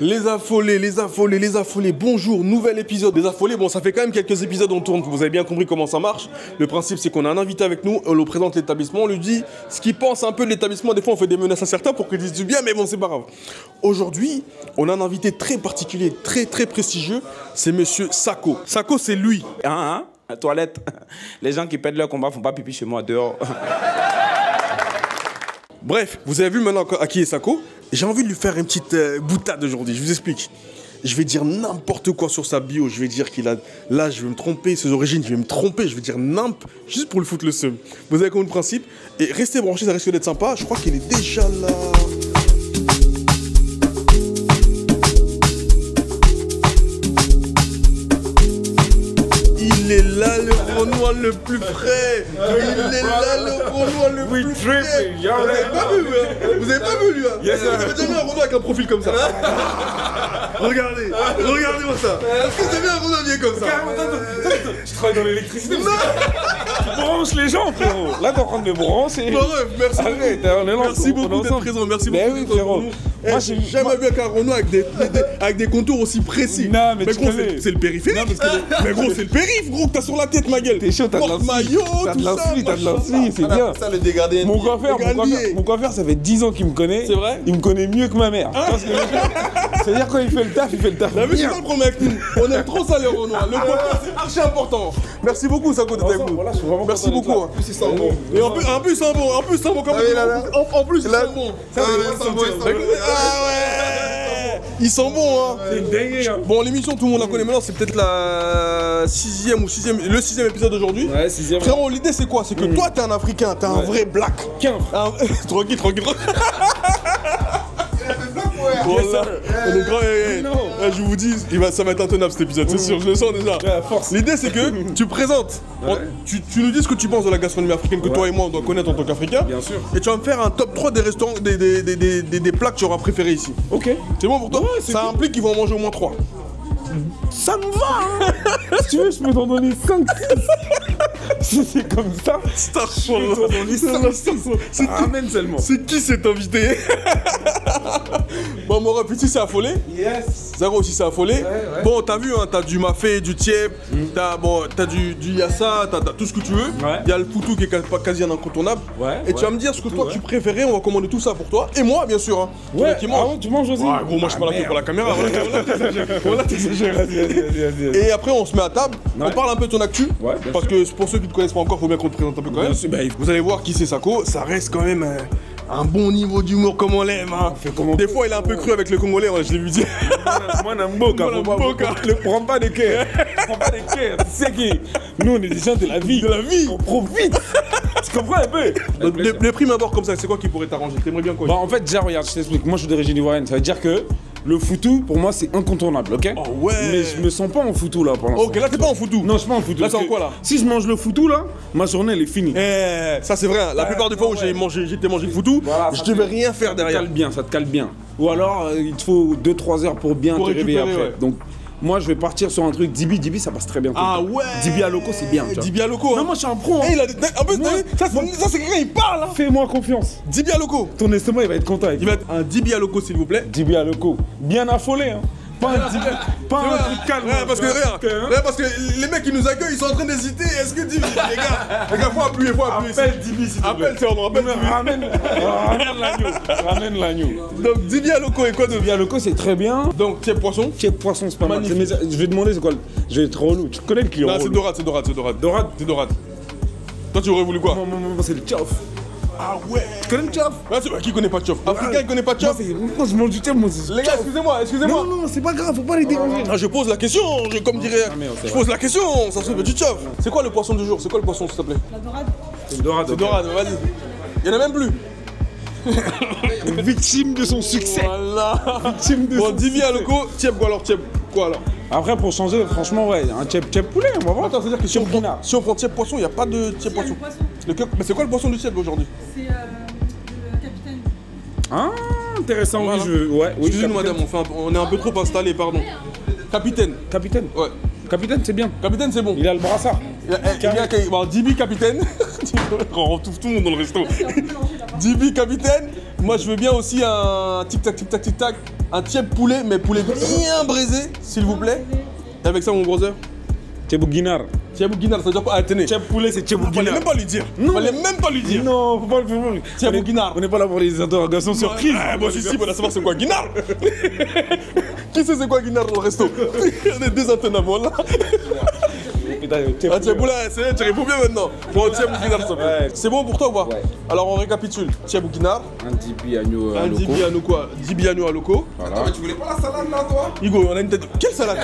Les affolés, les affolés, les affolés, bonjour, nouvel épisode des affolés. Bon, ça fait quand même quelques épisodes on tourne, vous avez bien compris comment ça marche. Le principe, c'est qu'on a un invité avec nous, on lui présente l'établissement, on lui dit ce qu'il pense un peu de l'établissement. Des fois, on fait des menaces à certains pour qu'ils disent du bien, mais bon, c'est pas grave. Aujourd'hui, on a un invité très particulier, très prestigieux, c'est monsieur Sako. Sako, c'est lui. Toilette. Les gens qui perdent leur combat font pas pipi chez moi dehors. Bref, vous avez vu maintenant à qui est Sako. J'ai envie de lui faire une petite boutade aujourd'hui, je vous explique. Je vais dire n'importe quoi sur sa bio, je vais dire qu'il a... Là, je vais me tromper, ses origines, je vais me tromper, je vais dire juste pour le foutre le seum. Vous avez compris le principe. Et restez branchés, ça risque d'être sympa. Je crois qu'il est déjà là. Il est là, le Renoir le plus frais. Il est là, le Renoir le plus frais. Vous avez pas vu, hein? Vous avez pas vu, lui, hein? Yes, vous avez déjà vu un Renoir avec un profil comme ça? Regardez-moi ça. Est-ce que vous avez vu un Renoir bien comme ça? Je travaille dans l'électricité. Tu branches les gens, frérot. Là, t'es en train de me brancher. Bon, bref, merci beaucoup. Arrête, on est là, merci beaucoup d'être présent. Merci beaucoup. Oui, frérot. Moi, j'ai jamais vu un Renoir avec des contours aussi précis. Non, mais gros, c'est le périphérique. Mais gros, c'est le périph', gros, que t'as sur la tête, ma gueule. T'es chaud, t'as de porte-maillot, t'as de tout ça. t'as de l'inspi, c'est bien. Ça, le dégradé. Mon coiffeur, ça fait 10 ans qu'il me connaît. C'est vrai? Il me connaît mieux que ma mère. C'est-à-dire quand il fait le taf, il fait le taf. Non, mais c'est pas le problème avec nous. On aime trop ça, les Renoirs. Le coiffeur, c'est archi important. Merci beaucoup, Sako, d'être avec nous. Merci beaucoup. En plus, il sent bon. Et en plus, il sent bon. En plus, il sent bon. En plus, il sent bon. Ah ouais. Ils sont bons, hein. C'est une dinguerie, hein. Bon, l'émission, tout le monde la connaît maintenant. C'est peut-être le sixième épisode d'aujourd'hui. Ouais, 6e. Frérot, l'idée, c'est quoi? C'est que toi, t'es un Africain, t'es un vrai black. Tranquille. Voilà. Je vous dis, ça va être intenable cet épisode, c'est sûr, je le sens déjà. L'idée, c'est que tu présentes, tu nous dis ce que tu penses de la gastronomie africaine que toi et moi on doit connaître en tant qu'Africain. Bien sûr. Et tu vas me faire un top 3 des restaurants, des plats que tu auras préférés ici. Ok. C'est bon pour toi? Ça implique qu'ils vont en manger au moins 3. Ça me va, hein. Si tu veux, je peux t'en donner 5, 6. Si c'est comme ça, je peux t'en donner 5, 6. Ramène seulement. C'est qui cet invité? Bon, mon ref, ici c'est affolé. Yes. Zaro aussi c'est affolé. Ouais. Bon, t'as vu, hein, t'as du mafé, du tiep, t'as du yassa, t'as tout ce que tu veux. Il y a le foutou qui est quasi un incontournable. Et tu vas me dire ce que toi tu préférais, on va commander tout ça pour toi. Et moi, bien sûr. Hein. Qui mange. Tu manges aussi. Ouais, gros, moi je suis pas là que pour la caméra. Voilà, t'exagères. Et après, on se met à table, on parle un peu de ton actu. Parce que pour ceux qui ne te connaissent pas encore, faut bien qu'on te présente un peu quand même. Vous allez voir qui c'est Sako, ça reste quand même un bon niveau d'humour comme on l'aime. Hein. Des fois, il est un peu cru avec le Congolais, je l'ai vu dire. Moi, Namboka. Ne prends pas de cœur. Tu sais que nous, on est des gens de la vie. On profite. Tu comprends un peu? Donc, les primes à bord comme ça, c'est quoi qui pourrait t'arranger? T'aimerais bien quoi? En fait, déjà, regarde, je t'explique. Moi, je suis d'origine ivoirienne. Ça veut dire que le foutou, pour moi, c'est incontournable, ok? Oh ouais. Mais je me sens pas en foutou là pour l'instant. Ok, là t'es pas en foutou. Non, je suis pas en foutou. Là, c'est en quoi là? Si je mange le foutou là, ma journée elle est finie. Ça c'est vrai, hein. La plupart du fois où j'ai été manger le foutou, je devais rien faire derrière. Ça te cale bien. Ou alors, il te faut 2-3 heures pour bien te réveiller après. Ouais. Donc, moi je vais partir sur un truc Dibi, ça passe très bien. Ah ouais. Dibi à loco, c'est bien. Dibi à loco. Non, moi je suis un pro. Hein. En plus, ça c'est quelqu'un, il parle. Hein. Fais-moi confiance. Dibi à loco. Ton estomac il va être content. Il va être un Dibi à loco s'il vous plaît. Dibi à loco. Bien affolé, hein. Pas un truc calme. Ouais, parce que les mecs qui nous accueillent, ils sont en train d'hésiter. Est-ce que Dibi, les gars, faut appuyer. Appelle Dibi s'il te plaît. Appelle, c'est on appelle Dibi. Ramène l'agneau. Donc Dibi à loco et quoi de Dibi à loco, c'est très bien. Donc tiep poisson. Tiep poisson, c'est pas mal. Je vais demander c'est quoi. Je vais être relou. Tu connais le client? Non, c'est dorade. Toi, tu aurais voulu quoi? Moi, c'est le tchof. Ah ouais. Tu connais le tchof? Qui connaît pas tchof? Africain, il connaît pas tchof? Moi, je mange du tchof, moi. Les gars, excusez-moi. Non, c'est pas grave, faut pas les déranger. Je pose la question, comme dirait. Je pose la question, ça se fait du tchof. C'est quoi le poisson du jour? C'est quoi le poisson, s'il te plaît? La dorade. C'est dorade. C'est dorade, vas-y. Il y en a même plus. Victime de son succès. Voilà. Victime de bon, son Dibi à loco, tiep quoi alors? Après, pour changer, franchement, ouais, un tiep poulet, on va voir. Attends, c'est-à-dire que si on prend tiep poisson, il n'y a pas de tiep poisson. Mais c'est quoi le poisson du tiep aujourd'hui? C'est le capitaine. Ah, intéressant, voilà. Oui. Excusez-nous, madame, on est un peu trop installé, pardon. Capitaine. Ouais. Capitaine, c'est bien. Capitaine, c'est bon. Il a le brassard. Dibi capitaine. On retrouve tout le monde dans le resto. Dibi capitaine. Moi, je veux bien aussi un tic-tac, tic-tac, tic-tac. Un tiep poulet, mais poulet bien braisé, s'il vous plaît. Et avec ça, mon brother. Tchèbou Guinard. Tchèbou Guinard, ça veut dire quoi? Ah, tenez. Tchèbou poulet, c'est Tchèbou Fallait Guinard. même pas lui dire. Non. Fallait même pas lui dire. Non, faut pas le faire. Tchèbou Guinard. On n'est pas là pour les interrogations surprises. Ah, moi, je suis ici pour savoir c'est quoi Guinard. Qui sait c'est quoi Guinard dans le resto? On est deux intenables, là. Ah, Tchèbou là, tu réponds bien maintenant. Bon, Tchèbou Guinard, s'il te plaît. Ouais. C'est bon pour toi ou pas? Ouais. Alors, on récapitule. Tchèbou Guinard. Un dibi agneau Un loco. dibiano quoi? Dibiano à loco. Voilà. Mais tu voulais pas la salade là, toi? Hugo, on a une tête de... Quelle salade?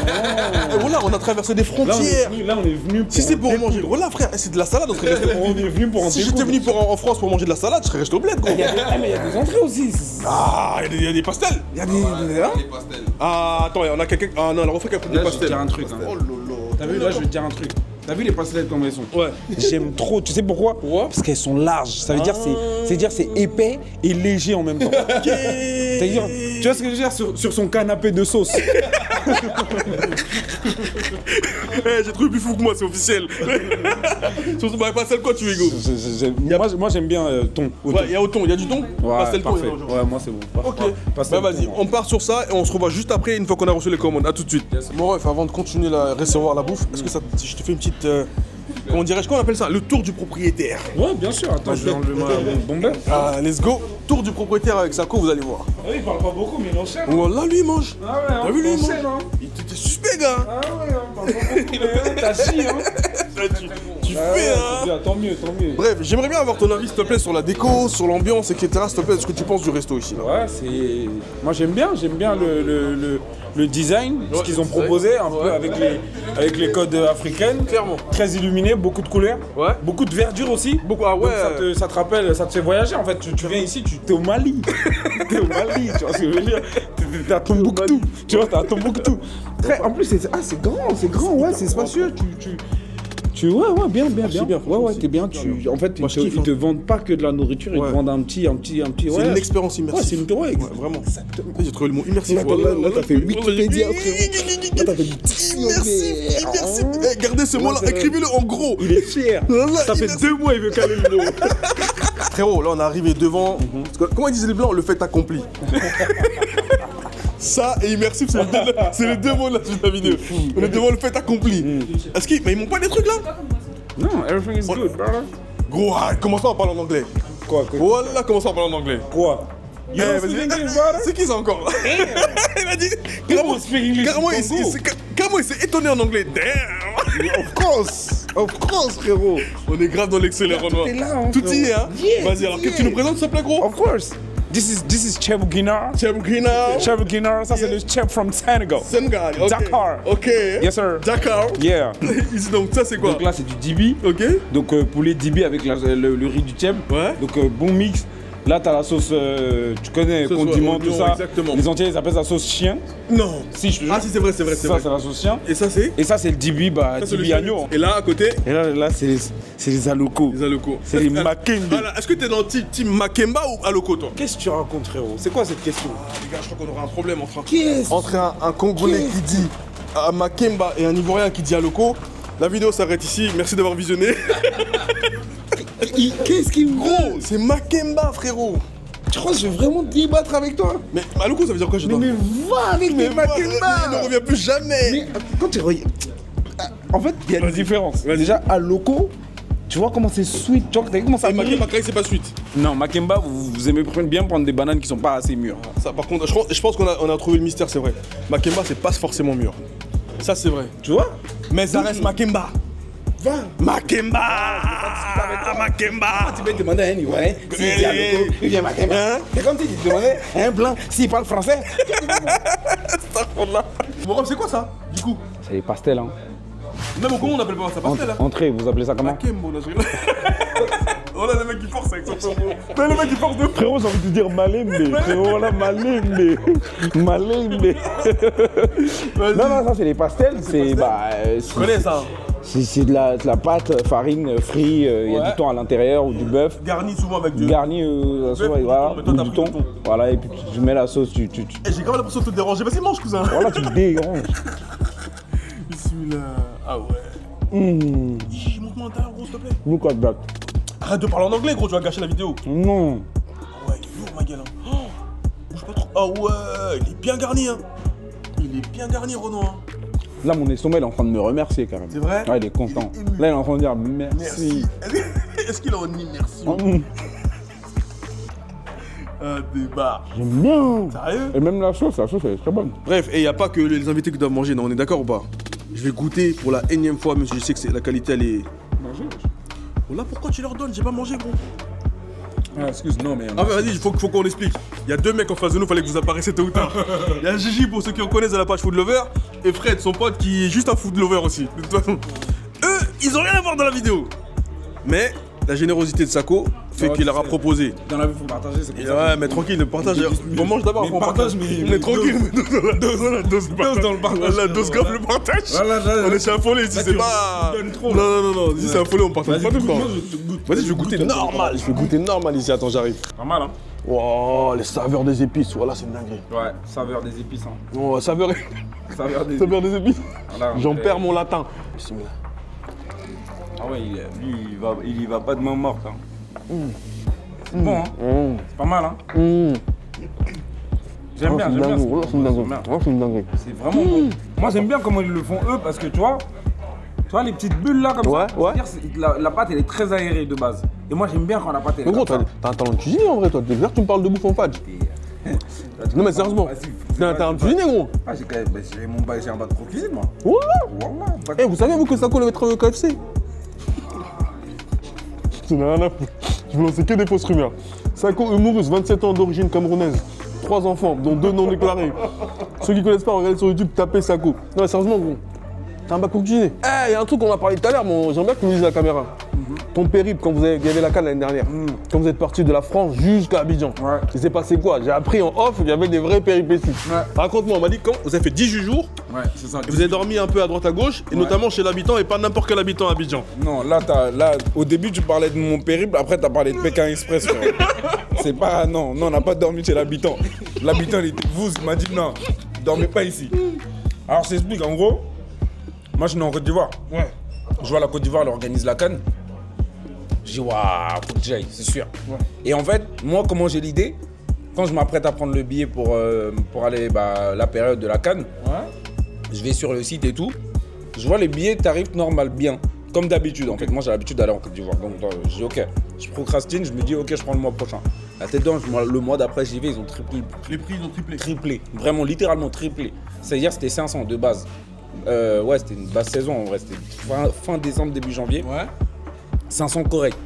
Et voilà, on a traversé des frontières. Là, on est venu pour. Si c'est pour manger, voilà frère, c'est de la salade, on serait resté. On est venu pour en Si j'étais venu en France pour manger de la salade, je serais resté au bled gros. Mais il y a des entrées aussi. Ah, il y a des pastels. Il y a des. Les pastels. Ah, attends, on a quelqu'un. Ah non, alors on fait qu'un peu des Là, je vais te pastels. dire un truc. Hein. Oh lolo. T'as vu, là, je vais te dire un truc. T'as vu les pastelettes comme elles sont? Ouais. J'aime trop. Tu sais pourquoi? Pourquoi? Parce qu'elles sont larges. Ça veut dire c'est épais et léger en même temps. C'est-à-dire, tu vois ce que je veux dire sur son canapé de sauce. J'ai trouvé plus fou que moi, c'est officiel. Sur ce pastel quoi tu veux Hugo? Moi j'aime bien thon. au thon. Ouais, il y a au thon, il y a du thon. Ouais, Pastel thon. parfait. il y a aujourd'hui. Ouais, moi c'est bon. Ok, Pastel bah vas-y, thon, on part sur ça et on se revoit juste après une fois qu'on a reçu les commandes. A tout de suite. Mon ref, avant de continuer à recevoir la bouffe, est-ce que ça, si je te fais une petite, comment dirais-je, qu'on appelle ça, le tour du propriétaire. Ouais, bien sûr. Attends, je vais enlever mon bombe. Ah, let's go. Tour du propriétaire avec Sako, vous allez voir. Ah oui, il parle pas beaucoup, mais il enchaîne. Voilà, lui il mange. Ah ouais, T'as vu lui il mange? enchaîne, hein. Il était suspect, gars. Ah ouais, il parle pas beaucoup, mais t'as chi, hein. Tu Ah fais, ouais, hein. c'est bien, tant mieux, tant mieux. Bref, j'aimerais bien avoir ton avis, s'il te plaît, sur la déco, sur l'ambiance, etc. S'il te plaît, ce que tu penses du resto ici. Là. Ouais, c'est. Moi j'aime bien le design, ce Ouais, qu'ils le ont design. proposé, un peu Ouais. avec les codes africaines. Clairement. Très illuminé, beaucoup de couleurs. Ouais. Beaucoup de verdure aussi. Beaucoup, ah ouais. Donc ça te rappelle, ça te fait voyager en fait. Tu viens ici, t'es au Mali. T'es au Mali, tu vois ce que je veux dire. T'es à Tombouctou. Tu vois, t'es à Tombouctou. En plus, c'est grand, ouais, c'est spacieux. Ouais, bien. Ouais, t'es bien. En fait, Moi, je kiffe, ils te vendent pas que de la nourriture, ils Ouais. te vendent un petit. C'est Ouais. une expérience Ouais, immersive. c'est une tour, ouais, Vraiment. J'ai trouvé le mot immersif. Là, t'as fait Wikipédia, frérot. Là, t'as fait Immersif. Eh, gardez ce mot-là, écrivez-le en gros. Il est fier. Voilà, Ça fait immersif. 2 mois, il veut caler le mot. Frérot, là on est arrivé devant. Parce que, comment ils disaient les blancs? Le fait accompli. Ça et immersif, c'est les deux mots là sur la vidéo. On est devant le fait accompli. Est-ce qu'ils. Mais ils m'ont pas des trucs là? Non, everything is good, bro. Gros, commence pas à parler en anglais. Quoi? Voilà, commence à parler en anglais. Quoi? You don't Eh, speak vas-y. English, brother? C'est qui ça encore? Il a dit. People speak English Carrément, in Congo. carrément, il s'est étonné en anglais. Damn! Of course, frérot. On est grave dans l'excellent, Renoir. est là, hein, Tout y est, hein? Yeah, Vas-y, tout alors y que est. tu nous présentes, s'il te plaît, gros? Of course. This is Tchèbou Guinard. Tchèbou Guinard. Tchèbou Guinard, ça c'est le chef from Senegal. Senegal. ok. Dakar. Ok. Yes, sir. Dakar. Yeah. Ici, donc, ça, c'est quoi? Donc là, c'est du dibi. Ok. Donc poulet dibi avec le riz du tchèb. Ouais. Donc bon mix. Là, t'as la sauce, tu connais, Sauce, condiment, ouais, tout oignon, ça. exactement. Les Antillais, ils appellent ça sauce chien. Non. Si, je te jure. Ah, si, c'est vrai, c'est vrai, c'est Ça, vrai. c'est la sauce chien. Et ça, c'est? Et ça, c'est le dibi, Ça, c'est le dibi agneau. Et là, à côté, Et là c'est les alocos. les alocos. C'est les makembe. Voilà, est-ce que t'es dans team Makemba ou Aloko, toi? Qu'est-ce que tu racontes, frérot? C'est quoi cette question? Les gars, je crois qu'on aura un problème entre Qu'est-ce un Congolais qui dit Makemba et un Ivoirien qui dit Aloko. La vidéo s'arrête ici, merci d'avoir visionné. Qu'est-ce qu'il me Gros, c'est Makemba, frérot. Tu crois que je vais vraiment débattre avec toi? Mais Aloko, ça veut dire quoi, je dois? Mais va avec Mais tes moi, makemba! il ne revient plus jamais. Mais quand tu regardes. En fait, il y a une différence. Déjà, à loco, tu vois comment c'est sweet. Tu vois t'as vu comment ça Et brille? Makemba, c'est pas suite. Non, Makemba, vous aimez bien prendre des bananes qui sont pas assez mûres. Ça, par contre, je pense qu'on a trouvé le mystère, c'est vrai. Makemba, c'est pas forcément mûr. Ça, c'est vrai. Tu vois? Mais ça reste Makemba. Va! Makemba. Makemba. Tu peux demander à un Ivoirien s'il dit à loco, il vient Makemba. Hein? C'est comme si tu demandais à un blanc s'il parle français. Là. Bon, Rob, c'est quoi ça, du coup? C'est les pastels, hein. Même au Congo, on appelle pas ça pastel, là. Entrée, vous appelez ça comment? Makembo, là, je rigole. Oh là, le mec qui force avec son cerveau. Le mec qui force de fou. Frérot, j'ai envie de dire malembe. Frérot, voilà, malembe. Malembe. Non, ça c'est les pastels. C'est Tu connais ça? c'est de la pâte, farine, frite, il y a Ouais. du thon à l'intérieur ou du bœuf. Garni souvent avec du. Garni, bœuf, voilà, mais toi, ou t'as du pris thon. du thon. Voilà, et puis tu mets la sauce, Eh, j'ai quand même l'impression de te déranger. Vas-y, mange, cousin. voilà, tu déranges. Bismillah. Ah ouais. Montre-moi un tas, gros, s'il te plaît. Look at that. Arrête de parler en anglais, gros, tu vas gâcher la vidéo. Non. Ouais, ma gueule. Hein. Oh, bouge pas trop. Ah ouais, il est bien garni. Hein. Il est bien garni, Renaud. Hein. Là, mon estomac, il est en train de me remercier quand même. C'est vrai? Ouais, il est content. Il est ému. Là, il est en train de dire merci. Est-ce qu'il a une immersion? Ah, débarque. J'aime bien. Sérieux? Et même la sauce, elle est très bonne. Bref, et il n'y a pas que les invités qui doivent manger, non, on est d'accord ou pas? Je vais goûter pour la énième fois, même si je sais que la qualité, elle est... Oh là, pourquoi tu leur donnes? J'ai pas mangé, gros. Ah, excuse, non, mais. Ah, mais vas-y, il faut qu'on explique. Il y a deux mecs en face de nous, fallait que vous apparaissiez tôt ou tard. Il y a Gigi, pour ceux qui en connaissent, à la page Food Lover, et Fred, son pote, qui est juste un Food Lover aussi. De toute façon, eux, ils ont rien à voir dans la vidéo. Mais la générosité de Sako fait qu'il leur a proposé. Dans la vie, faut partager, c'est comme Et ça. ouais, mais tranquille, le partage. On mange d'abord, Mais on partage. partage, mais- On est tranquille, la dose dans le partage. La dose grave le partage. Voilà, là, On est chez Affolé, ici, là, c'est tu pas. donnes trop, Non, ici c'est Affolé, on partage Vas-y, pas tout le temps. goûte-moi, je te goûte. Vas-y, je vais goûter normal. Je vais goûter normal ici, attends, j'arrive. Pas mal, hein. Wow, les saveurs des épices, voilà, c'est une dinguerie. Ouais, saveur des épices, hein. Oh, saveur Saveur des saveur des épices. Voilà, J'en ouais. perds mon latin. Bismillah. Ah ouais, lui, il y va pas de main morte, hein. C'est bon, hein. C'est pas mal, hein. J'aime bien, j'aime bien. C'est une dinguerie. C'est une dinguerie. C'est vraiment bon. Moi, j'aime bien comment ils le font eux parce que tu vois les petites bulles là comme Ouais, ça. ouais. C'est-à-dire, la pâte elle est très aérée de base. Et moi, j'aime bien quand la pâte elle est Mais gros, comme t'as un talent de cuisiner en vrai, toi. T'es vert, tu me parles de bouffe en fadge. ça. Non, mais sérieusement, t'as un cuisinier, gros. Ah, j'ai quand même, j'ai mon bac, j'ai un bac pro cuisine, moi. Ouais. Wallah, bac- Eh, vous savez, vous, que Sako le mettre au KFC? Tu n'as rien à foutre. Je vous lançais que des fausses rumeurs. Sako Humorus, 27 ans d'origine camerounaise. 3 enfants, dont 2 non déclarés. Ceux qui connaissent pas, regardez sur YouTube, tapez Sako. Non, mais sérieusement, gros. T'as un bac pour cuisiner. Eh, il y a un truc qu'on a parlé tout à l'heure, mais j'aimerais bien que tu me dises à la caméra. Ton périple, quand il y avait la CAN l'année dernière, quand vous êtes parti de la France jusqu'à Abidjan, Ouais. il s'est passé quoi? J'ai appris en off, il y avait des vraies péripéties. Ouais. Raconte-moi, on m'a dit quand vous avez fait 18 jours, Ouais, c'est ça. et vous avez dormi un peu à droite à gauche, et notamment chez l'habitant, et pas n'importe quel habitant à Abidjan. Non, là, au début, tu parlais de mon périple, après, t'as parlé de Pékin Express. frère. C'est pas. Non, on n'a pas dormi chez l'habitant. L'habitant, il était vous, il m'a dit non, dormez pas ici. Alors, je t'explique, en gros, moi, je suis en Côte d'Ivoire. Ouais. Je vois la Côte d'Ivoire, elle organise la CAN. Je dis, waouh, faut que j'aille, c'est sûr. Ouais. Et en fait, moi, comment j'ai l'idée, quand je m'apprête à prendre le billet pour aller la période de la CAN, je vais sur le site et tout, je vois les billets tarifs normal, bien. Comme d'habitude, en fait. Moi, j'ai l'habitude d'aller en Côte d'Ivoire. Donc, je dis, ok, je procrastine, je me dis, ok, je prends le mois prochain. La tête dedans, le mois d'après, j'y vais, ils ont Les prix, ils ont triplé. triplé. Vraiment, littéralement triplé. C'est-à-dire, c'était 500 de base. Ouais, c'était une basse saison, en vrai. C'était fin décembre, début janvier. Ouais. 500 correct.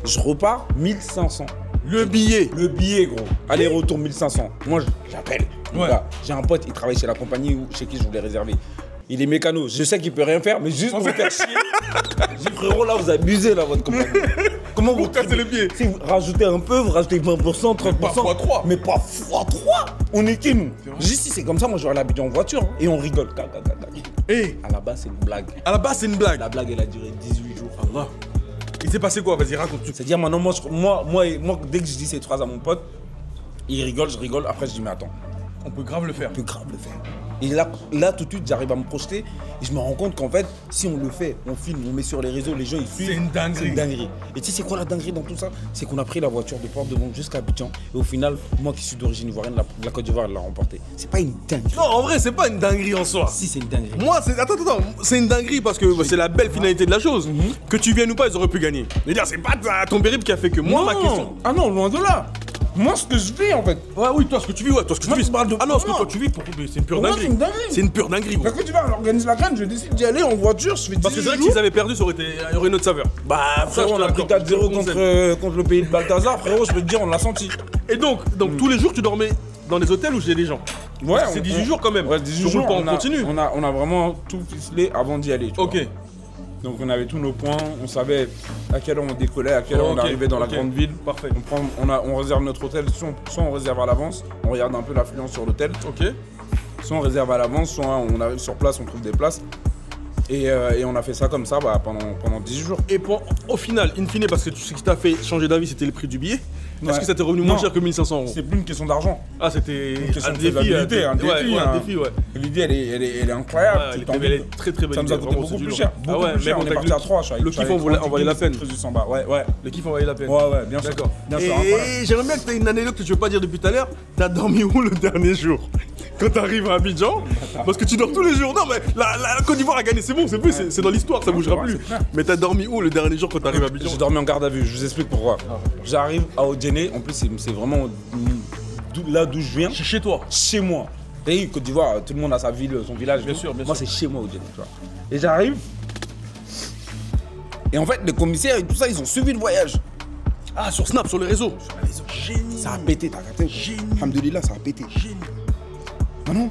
Je repars, 1500. Le billet. Le billet, gros. Aller-retour 1500. Moi, j'appelle. Ouais. Voilà. J'ai un pote, il travaille chez la compagnie chez qui je voulais réserver. Il est mécano. Je sais qu'il peut rien faire, mais juste pour me faire chier. Je dis, frérot, là, vous abusez, là, votre compagnie. Comment vous casser le billet. Si vous rajoutez un peu, vous rajoutez 20%, 30%. Pas fois 3. Mais pas x3. On est qui, nous? Je dis, si c'est comme ça, moi, je vais aller à Abidjan en voiture. Hein, et on rigole. Eh, À la base, c'est une blague. à la base, c'est une blague. La blague, elle a duré 18 jours. Allah. Il s'est passé quoi? Vas-y, raconte tout. C'est-à-dire maintenant, moi, dès que je dis cette phrase à mon pote, il rigole, je rigole. Après, je dis, mais attends, On peut grave le faire. on peut grave le faire. Et là, tout de suite, j'arrive à me projeter et je me rends compte qu'en fait, si on le fait, on filme, on met sur les réseaux, les gens ils suivent. C'est une dinguerie. C'est une dinguerie. Et tu sais, c'est quoi la dinguerie dans tout ça? C'est qu'on a pris la voiture de Port de Monde jusqu'à Abidjan et au final, moi qui suis d'origine ivoirienne, la Côte d'Ivoire, elle l'a remporté. C'est pas une dinguerie. Non, en vrai, c'est pas une dinguerie en soi. Si, c'est une dinguerie. Moi, c'est. Attends. C'est une dinguerie parce que c'est la belle finalité de la chose. Que tu viennes ou pas, ils auraient pu gagner. Je veux dire, c'est pas ton périple qui a fait que moi, ma question. Ah non, loin de là. Moi, ce que je vis en fait. Ouais, oui, toi, ce que tu vis, ouais, toi, ce que Moi, tu vis. tu parles de- Ah non, ce que Non. toi, tu vis, c'est une pure Pour moi, dinguerie. c'est une dinguerie. C'est une pure dinguerie, gros. La Côte d'Ivoire, elle organise la canne, je décide d'y aller en voiture, je fais 10 Parce que c'est vrai que jours. s'ils avaient perdu, il y aurait une autre saveur. Bah, frérot, je on te a pris l'accorde. 4-0 Je te contre le pays de Balthazar, frérot, je peux te dire, on l'a senti. Et donc tous les jours, tu dormais dans des hôtels ou chez des gens? Ouais, C'est 18 jours quand même. Ouais, 18 Tu roules jours, pas en continu. On a vraiment tout ficelé avant d'y aller. tu Ok. vois. Donc on avait tous nos points, on savait à quelle heure on décollait, à quelle heure on Ok, arrivait dans la ok. grande ville. Parfait. On réserve notre hôtel, soit on réserve à l'avance, on regarde un peu l'affluence sur l'hôtel, Ok. soit on réserve à l'avance, soit on arrive sur place, on trouve des places. Et on a fait ça comme ça pendant 10 jours. Et au final, in fine, parce que ce qui t'a fait changer d'avis, c'était le prix du billet. Est-ce que ça t'est revenu moins cher que 1500 €? C'est plus une question d'argent. Ah, c'était Une question un de défi. faisabilité, un défi, Ouais, hein. un défi, ouais. L'idée, elle est incroyable. Ouais, Tu elle t'en est doutes. très très belle. Ça nous a idée, coûté vraiment, beaucoup c'est du plus lourd. cher. Ah Beaucoup ouais, plus cher. mais On est bon, parti à 3. le kiff en valait la peine. Très juste en bas. Ouais. Le kiff en valait la peine. Ouais, bien sûr. D'accord. Bien sûr, incroyable. Et j'aimerais bien que tu aies une anecdote que tu veux pas dire depuis tout à l'heure. T'as dormi où le dernier jour? Quand t'arrives à Abidjan? Parce que tu dors tous les jours. Non, mais la Côte d'Ivoire a gagné, c'est bon, c'est plus, c'est dans l'histoire, ça bougera c'est plus. vrai, c'est clair. Mais t'as dormi où le dernier jour quand t'arrives à Abidjan? J'ai dormi en garde à vue, je vous explique pourquoi. J'arrive à Odjéné, en plus c'est vraiment là d'où je viens, Chez toi. chez moi. Vous savez, Côte d'Ivoire, tout le monde a sa ville, son village. Bien sûr, bien Moi sûr. c'est chez moi Odjéné, tu vois. Et j'arrive, et en fait les commissaires et tout ça, ils ont suivi le voyage. Ah, sur Snap, sur les réseaux. Génie. Ça a pété, t'as capté? Génie. Alhamdoulilah, ça a pété. Génie. Non,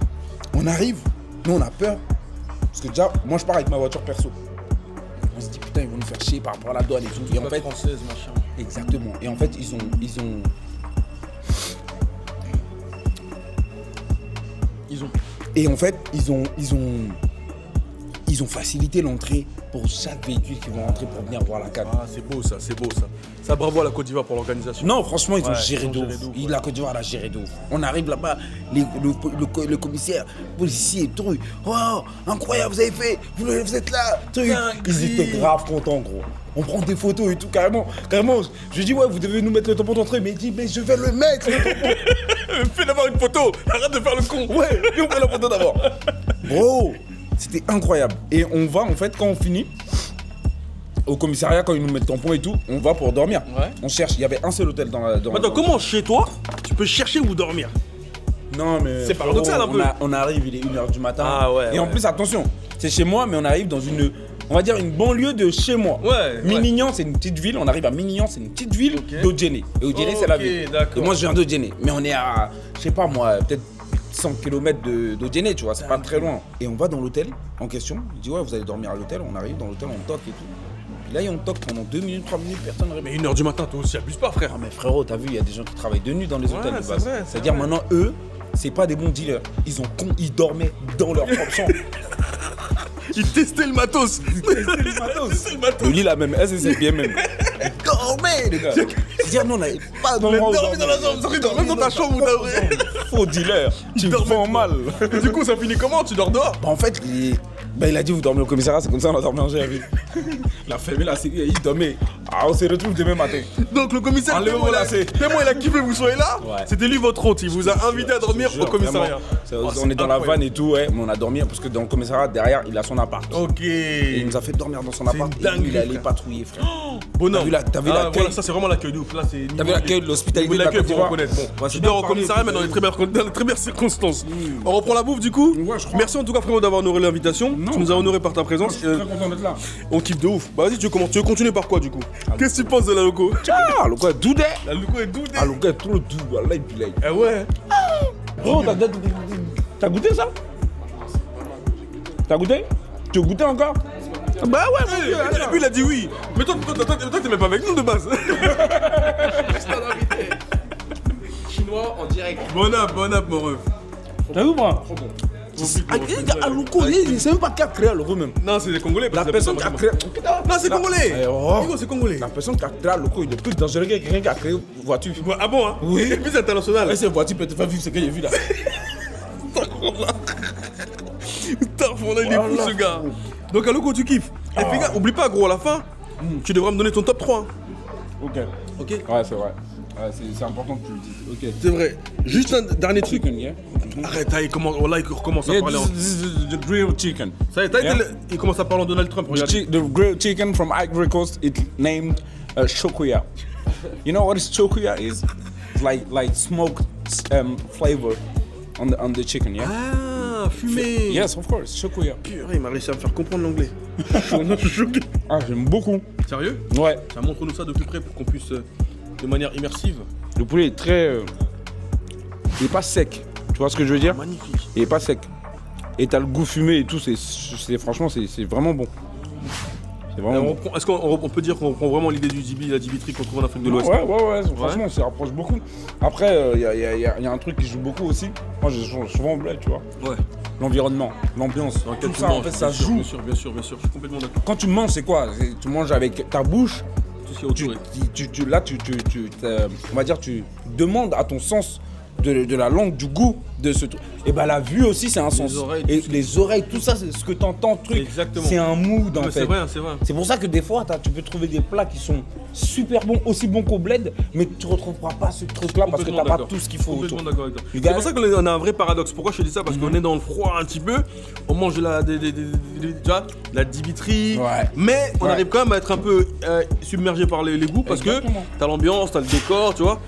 on arrive, nous on a peur. Parce que déjà, moi je pars avec ma voiture perso. On se dit putain, ils vont nous faire chier par rapport à la douane et tout. Et en fait, Française, machin. exactement. Et en fait, ils ont facilité l'entrée pour chaque véhicule qui vont rentrer pour venir voir la canne. Ah, c'est beau ça, c'est beau ça. Ça, bravo à la Côte d'Ivoire pour l'organisation. Non, franchement, ils ont Ouais, géré ils ont de géré ouf. de ouf, La Côte d'Ivoire a géré de ouf. On arrive là-bas, le commissaire, policier, truc. Oh, incroyable, vous avez fait, vous êtes là, truc. Ils étaient grave contents, gros. On prend des photos et tout, carrément. Je lui dis, ouais, vous devez nous mettre le tampon d'entrée. Mais il dit, mais je vais le mettre, le tampon. Fais d'abord une photo, arrête de faire le con. Ouais, et on prend la photo d'abord. Gros, c'était incroyable. Et on va, en fait, quand on finit, au commissariat, quand ils nous mettent tampon et tout, on va pour dormir. Ouais. On cherche, il y avait un seul hôtel dans la. Attends, comment chez toi, tu peux chercher où dormir? Non, mais. C'est paradoxal, un peu. On arrive, il est 1h du matin. Ah ouais, Et en ouais. plus, attention, c'est chez moi, mais on arrive dans une. On va dire une banlieue de chez moi. Ouais, Minignan, c'est une petite ville. On arrive à Minignan, c'est une petite ville Ok. d'Odjéné. Et Odjéné, c'est la Ok, ville. d'accord. Et moi, je viens d'Odjéné. Mais on est à, je sais pas moi, peut-être 100 km d'Odjéné, tu vois, c'est pas très loin. Et on va dans l'hôtel en question. Il dit, ouais, vous allez dormir à l'hôtel. On arrive dans l'hôtel, on toque et tout. Et là, on toque pendant 2 minutes, 3 minutes, personne ne répond. Mais 1h du matin, toi aussi, abuse pas, frère. Ah mais frérot, t'as vu, il y a des gens qui travaillent de nuit dans les hôtels de c'est base. vrai, c'est C'est-à-dire vrai. maintenant, eux, c'est pas des bons dealers. Ils dormaient dans leur propre chambre. Ils testaient le matos. Le lit là même, c'est bien même. Ils dormaient les gars. C'est-à-dire nous on n'avait pas d'endroit où dormi dans la chambre, sorry, même dans ta chambre où t'as. Faux dealer, tu me vends mal. Et du coup, ça finit comment? Tu dors dehors? Bah en fait, il a dit vous dormez au commissariat, c'est comme ça on a dormi en GAV. La famille là, il dormait. Ah on se retrouve demain matin. Donc le commissaire, Enlevez-moi tellement là, il a kiffé que vous soyez là. Ouais. C'était lui votre hôte, il vous a invité à dormir au commissariat. Vraiment. Oh, On c'est est dans la incroyable. vanne et tout, ouais, mais on a dormi parce que dans le commissariat derrière il a son appart. Ok. Et il nous a fait dormir dans son C'est appart une et dinguerie, il est allé frère. patrouiller frère. Bonhomme. T'as vu Ah, l'accueil voilà, ça c'est vraiment l'accueil de ouf. Là, c'est T'as vu l'accueil, l'hospitalité de la l'accueil Côte pour d'Ivoire. reconnaître. Bon, Ouais, tu c'est dors bien au parlé, commissariat, mais dans les très belles circonstances. On reprend la bouffe du coup. Ouais, je crois. Merci en tout cas frérot d'avoir honoré l'invitation. Non. Tu nous as honoré par ta présence. Je suis très content d'être là. On kiffe de ouf. Bah vas-y, tu veux continuer par quoi du coup? Qu'est-ce que tu penses de la loco? Ah, le gars, doudé. La loco est doudée. Ah, le gars, trop doux. Allah, il pilait. Eh ouais. Bro, t'as goûté ça? T'as goûté? Tu as goûté encore? Bah ouais, mon Et vieux, allez. puis il a dit oui. Mais toi t'es même pas avec nous de base. Chinois en direct. Bon app mon ref. T'as vu, moi? Trop bon. Ah, Loko, c'est même pas qui a créé Loko même. Non, c'est des Congolais. La parce que personne qui a créé. Non, c'est Congolais. Eh, oh. Nico, c'est Congolais. La personne qui a créé Loko, il est plus dangereux que quelqu'un qui a créé voiture. Ouais, ah bon, hein? Oui. Et puis c'est international. Mais cette voiture peut te faire vivre ce que j'ai vu là. Tarfona, il est fou ce gars. Donc à Loco, tu kiffes. Et puis gars, oublie pas gros, à la fin, tu devras me donner ton top 3. Ok. Ok. Ouais, c'est vrai. Ouais, c'est important que tu le dises. Ok. C'est vrai. Juste un dernier truc. Chicken, yeah? Arrête, il recommence à Yeah, parler en... this is the grilled chicken. Ça y est, Yeah. il commence à parler en Donald Trump. Regarde. The grilled chicken from Ivory Coast, it's named chokuya. You know what is chokuya is? It's like smoked flavor on the chicken, yeah? Ah, fumé. Yes, of course, chokuya. Purée, il m'a réussi à me faire comprendre l'anglais. Je suis choqué. Ah, j'aime beaucoup. Sérieux? Ouais. Ça montre-nous ça de plus près pour qu'on puisse, de manière immersive. Le poulet est très... il est pas sec. Tu vois ce que je veux dire? Magnifique. Il est pas sec. Et t'as le goût fumé et tout, franchement, c'est vraiment bon. C'est vraiment bon. Est-ce qu'on peut dire qu'on reprend vraiment l'idée du Dibi, la Dimitri qu'on trouve en Afrique de l'Ouest? Ouais, franchement, on s'y rapproche beaucoup. Après, il y a un truc qui joue beaucoup aussi. Moi, je joue souvent au bled, tu vois. Ouais. L'environnement, l'ambiance, Dans lequel tout tu ça, en manges, fait, ça bien sûr, joue. Bien sûr, je suis complètement d'accord. Quand tu manges, c'est quoi? Tu manges avec ta bouche, Tout ce qui est autour, Là, on va dire, tu demandes à ton sens de la langue, du goût de ce truc. Et bah la vue aussi, c'est un sens. oreilles, Et les oreilles, tout ça, c'est ce que t'entends, truc. Exactement. C'est un mood en fait. C'est vrai, c'est vrai. C'est pour ça que des fois, tu peux trouver des plats qui sont super bons, aussi bons qu'au bled, mais tu retrouveras pas ce truc-là parce que Complètement t'as pas d'accord. tout ce qu'il faut autour. Complètement d'accord avec toi. You C'est got pour ça qu'on a un vrai paradoxe. Pourquoi je te dis ça? Parce qu'on est dans le froid un petit peu, on mange de la Dimitri, Ouais. mais on Ouais. arrive quand même à être un peu submergé par les goûts parce Exactement. que t'as l'ambiance, t'as le décor, tu vois.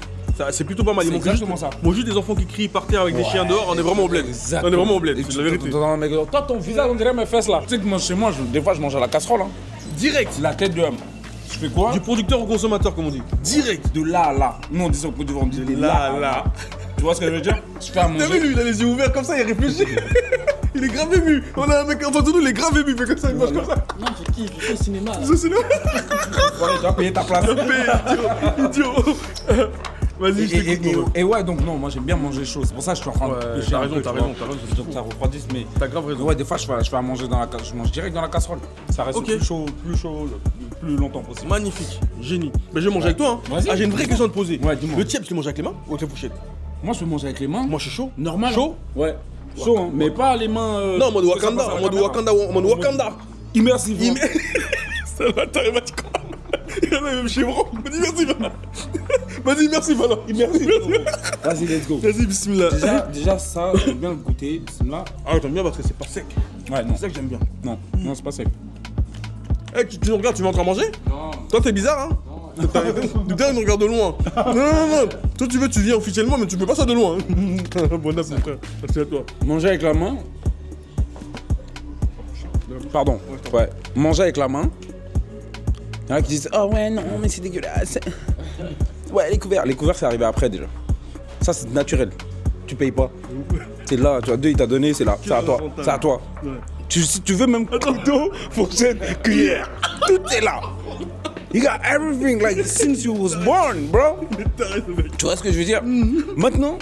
C'est plutôt pas mal. C'est Ils manquent exactement ça. juste des enfants qui crient par terre avec des chiens dehors, on est vraiment au bled. Exactement. On est vraiment au bled, Et c'est la vérité. Toi, ton visage, on dirait mes fesses là. Tu sais que moi, chez moi, des fois, je mange à la casserole. Hein. Direct. La tête de homme. Je fais quoi? Du producteur au consommateur, comme on dit. Direct. De là à là. Nous, on dit ça au Côte d'Ivoire, on dit de là à là. Tu vois ce que je veux dire? Je fais à T'as vu, manger. lui, il a les yeux ouverts comme ça, il réfléchit. Il est grave ému. On a un mec en face de nous, il est grave ému, il fait comme ça, il mange comme ça. Non, je kiffe le cinéma. là. Ça, c'est le Voilà, tu vas payer ta place. idiot. Vas-y, je t'écoute. Et ouais, donc non, moi j'aime bien manger chaud. C'est pour ça que je suis en train de Ouais, pêcher t'as un raison, peu, t'as tu raison, vois. t'as raison. Donc ça refroidisse, mais T'as grave raison. ouais, des fois je fais à manger dans la casserole. Je mange direct dans la casserole. Ça reste Ok. plus chaud, le plus longtemps possible. Magnifique, génie. Ben, je vais manger avec toi. Hein. Vas-y. Ah, j'ai une vraie question à te poser. Ouais, dis-moi. Le tiep, tu le manges avec les mains ou avec les fourchettes? Moi je peux manger avec les mains. Moi, je suis chaud. Normal. Chaud? Hein. Ouais. Chaud, hein, mais pas les mains. Non, en mode que ça Wakanda. passe à la En mode caméra. Wakanda. En mode Wakanda. Immersif. Il hein. Ça va, t'arrives à te croire. Il y en a même chez moi. Vas-y, merci, voilà. Vas-y, merci, voilà. Merci. Vas-y, let's go. Vas-y, bismillah. Déjà ça, j'aime bien le goûter. Bismillah. Ah, j'aime bien parce que c'est pas sec. Ouais, non. C'est ça que j'aime bien. Non, non, c'est pas sec. Eh, tu nous regardes, tu veux encore manger? Non. Toi, t'es bizarre, hein? Du derrière, il nous regarde de loin. Non. Toi, tu veux, tu viens officiellement, mais tu peux pas ça de loin. Bon app, mon frère. Merci à toi. Manger avec la main. Pardon. Ouais. Manger avec la main. Il y en a qui disent oh ouais non mais c'est dégueulasse. Ouais les couverts c'est arrivé après déjà. Ça c'est naturel. Tu payes pas. C'est là, tu vois, Dieu il t'a donné, c'est là. C'est à toi. C'est à toi. Ouais. Si tu veux même couteau, fourchette, cuillère, tout est là. You got everything like since you was born, bro. T'as raison, mec. Tu vois ce que je veux dire? Maintenant,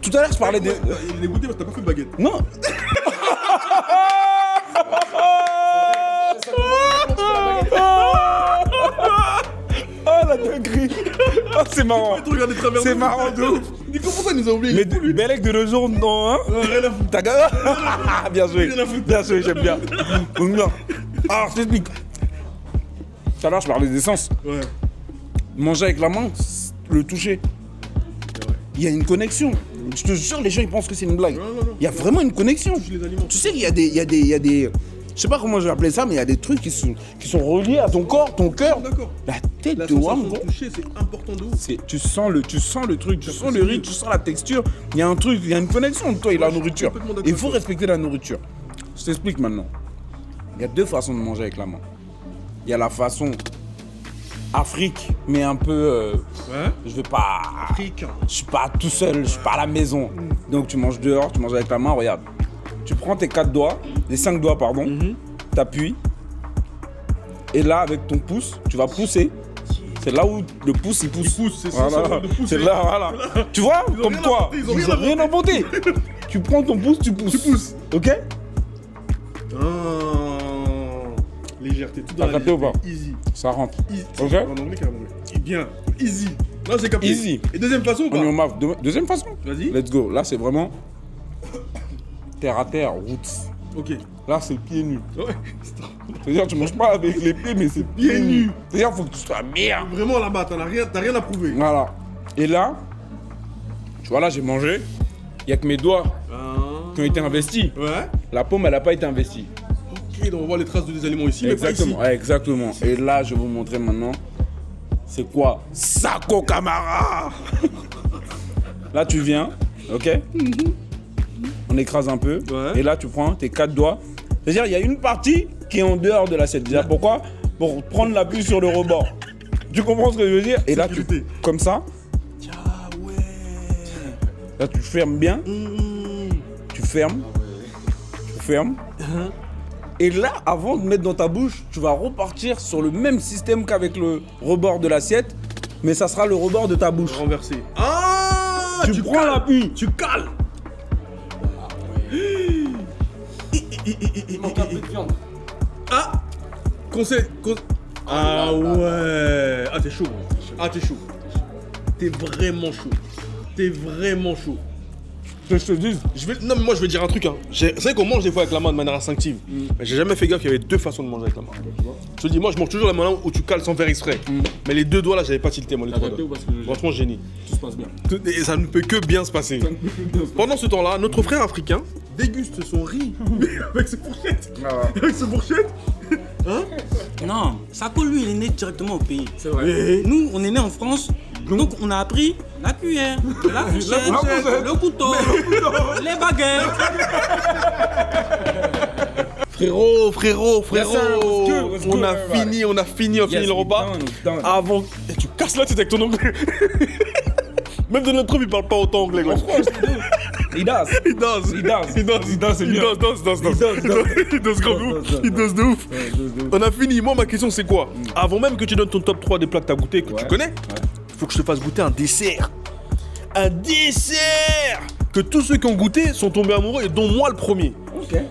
tout à l'heure je parlais des. Il est dégoûté parce que t'as pas fait de baguette. Non. Oh la dinguerie. Oh c'est marrant. Tu regardes les travers. C'est marrant de ouf. Dis comment ça, il nous a oublié. Les Bellec de nos jours, non hein? Rien à foutre. T'as gagné. Bien joué. Rien à foutre. Bien joué, j'aime bien. J'aime bien. Alors je t'explique. Tout à l'heure je parlais d'essence. Ouais. Manger avec la main, le toucher. Il y a une connexion. Je te jure, les gens ils pensent que c'est une blague. Non. Il y a vraiment une connexion. les aliments. Tu sais qu'il y a des. Je sais pas comment je vais appeler ça, mais il y a des trucs qui sont reliés à ton corps, ton cœur. D'accord. La tête La de Wam, sensation de gros. toucher, c'est important de ouf. Tu sens le truc, tu sens le rythme, tu sens la texture. Il y a un truc, il y a une connexion entre toi et la je suis nourriture. complètement d'accord Il avec faut toi. respecter la nourriture. Je t'explique maintenant. Il y a deux façons de manger avec la main. Il y a la façon Afrique, mais un peu. Ouais. Je veux pas. Africain. Je suis pas tout seul, je suis pas à la maison. Donc tu manges dehors, tu manges avec la main, regarde. Tu prends tes 4 doigts, les 5 doigts pardon, t'appuies. Et là avec ton pouce, tu vas pousser. C'est là où le pouce il pousse. Il pousse, c'est ça, Voilà. de pousser. C'est là, voilà. Tu vois, Ils ont comme rien toi, inventé, ils ont rien inventé. Tu prends ton pouce, tu pousses. Tu pousses. Ok? Ah. Légèreté, tout dans T'as la capté ou légèreté. pas? Easy. Ça rentre. Easy. Ok? En anglais, carrément. Bien. Easy. Là, c'est capté. Easy. Et deuxième façon ou On y pas? va. Deuxième façon. Vas-y. Let's go. Là c'est vraiment terre à terre, roots. Ok. Là c'est pieds nus. Ouais. C'est-à-dire tu manges pas avec les pieds mais c'est pieds Pieds nus. nus. C'est-à-dire faut que tu sois bien. Vraiment là-bas, t'as rien à prouver. Voilà. Et là, tu vois là j'ai mangé. Il y a que mes doigts qui ont été investis. Ouais. La paume elle a pas été investie. Ok, donc on voit les traces des aliments ici, mais pas ici. Exactement. Ouais, exactement. Et là je vais vous montrer maintenant. C'est quoi? Sako Camara. Là tu viens, ok? On écrase un peu. Ouais. Et là tu prends tes 4 doigts. C'est-à-dire il y a une partie qui est en dehors de l'assiette. Déjà pourquoi? Pour prendre l'appui sur le rebord. Tu comprends ce que je veux dire? Et là tu Sécurité. comme ça. Ah ouais. Là tu fermes bien. Tu fermes. Tu fermes. Et là, avant de mettre dans ta bouche, tu vas repartir sur le même système qu'avec le rebord de l'assiette, mais ça sera le rebord de ta bouche. Renversé. Ah, Tu prends l'appui. Tu cales. Il manque un peu de viande. Ah. Conseil. Ah ouais. Ah, t'es chaud. Ah, t'es chaud. T'es vraiment chaud. T'es vraiment chaud. Que je te dise. Non, mais moi, je vais dire un truc. Hein. C'est vrai qu'on mange des fois avec la main de manière instinctive. Mais j'ai jamais fait gaffe qu'il y avait deux façons de manger avec la main. Je te dis, moi, je mange toujours la main où tu cales sans faire exprès. Mais les deux doigts là, j'avais pas tilté, moi, les trois doigts. Franchement, génie. Tout se passe bien. Et ça ne peut que bien se passer. Pendant ce temps-là, notre frère africain déguste son riz avec ses fourchettes. Avec ses fourchettes. Hein? Non, Sako, lui, il est né directement au pays. C'est vrai. Nous, on est né en France, donc on a appris la cuillère, la fourchette, le couteau, les baguettes. Frérot, let's go, on a fini le repas. Avant, et tu casses la tête avec ton anglais. Même Donald Trump, il parle pas autant anglais, quoi. Il danse. Il danse de ouf. On a fini. Moi, ma question, c'est quoi? Avant même que tu donnes ton top 3 des plats que t'as goûté, que tu connais, il faut que je te fasse goûter un dessert. Un dessert que tous ceux qui ont goûté sont tombés amoureux et dont moi le premier.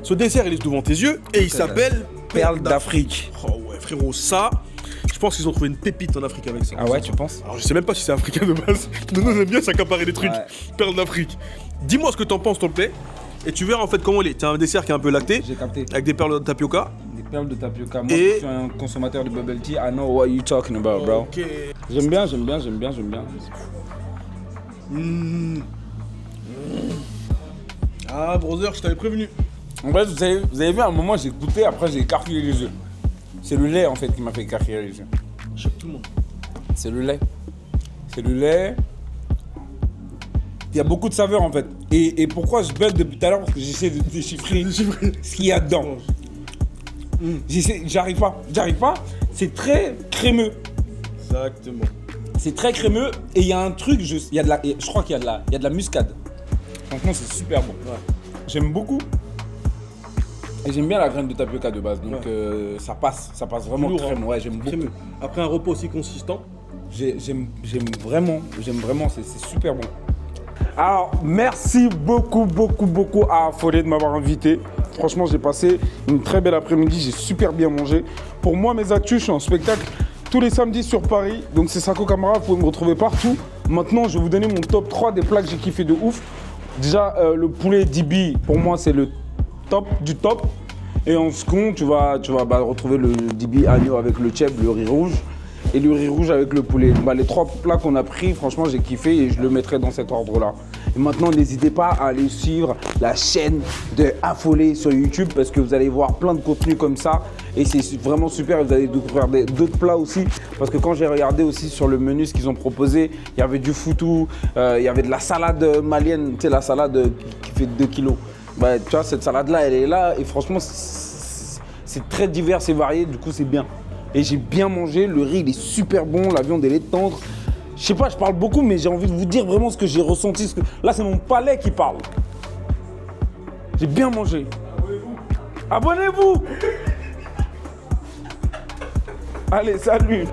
Ce dessert, il est devant tes yeux et il s'appelle Perle d'Afrique. Oh ouais, frérot, ça, je pense qu'ils ont trouvé une pépite en Afrique avec ça. Ah ouais, tu penses? Alors, je sais même pas si c'est africain de base. Nous, on aime bien s'accaparer des trucs. Perle d'Afrique. Dis-moi ce que t'en penses, s'il te plaît. Et tu verras en fait comment il est. C'est un dessert qui est un peu lacté. J'ai capté. Avec des perles de tapioca. Des perles de tapioca. Moi, je suis un consommateur de bubble tea. I know what you talking about, bro. Ok. J'aime bien. Ah, brother, je t'avais prévenu. En fait, vous avez vu, à un moment, j'ai goûté, après, j'ai écarquillé les yeux. C'est le lait, en fait, qui m'a fait écarquiller les yeux. Choque tout le monde. C'est le lait. Il y a beaucoup de saveurs, en fait. Et pourquoi je bug depuis tout à l'heure? Parce que j'essaie de déchiffrer ce qu'il y a dedans. J'arrive pas. C'est très crémeux. Exactement. C'est très crémeux et il y a un truc, je crois qu'il y a de la muscade. Franchement, c'est super bon. Ouais. J'aime beaucoup. Et j'aime bien la graine de tapioca de base, donc ça passe vraiment lourd, crème. Ouais, j'aime beaucoup. Après un repas aussi consistant. J'aime vraiment, c'est super bon. Alors, merci beaucoup à Affolé de m'avoir invité. Franchement, j'ai passé une très belle après-midi, j'ai super bien mangé. Pour moi, mes actus, je suis en spectacle tous les samedis sur Paris, donc c'est Sako Camara, vous pouvez me retrouver partout. Maintenant, je vais vous donner mon top 3 des plats que j'ai kiffé de ouf. Déjà, le poulet DB, pour moi, c'est le top du top. Et en second, tu vas retrouver le DB agneau avec le cheb, le riz rouge. Et le riz rouge avec le poulet. Les trois plats qu'on a pris, franchement, j'ai kiffé et je le mettrai dans cet ordre-là. Et maintenant, n'hésitez pas à aller suivre la chaîne de Affolé sur YouTube parce que vous allez voir plein de contenus comme ça. Et c'est vraiment super. Vous allez découvrir d'autres plats aussi. Parce que quand j'ai regardé aussi sur le menu ce qu'ils ont proposé, il y avait du foutou, il y avait de la salade malienne, tu sais, la salade qui fait 2 kilos. Tu vois, cette salade-là, elle est là. Et franchement, c'est très divers et varié. Du coup, c'est bien. Et j'ai bien mangé, le riz il est super bon, la viande elle est tendre. Je sais pas, je parle beaucoup mais j'ai envie de vous dire vraiment ce que j'ai ressenti. Là c'est mon palais qui parle. J'ai bien mangé. Abonnez-vous. Allez, salut.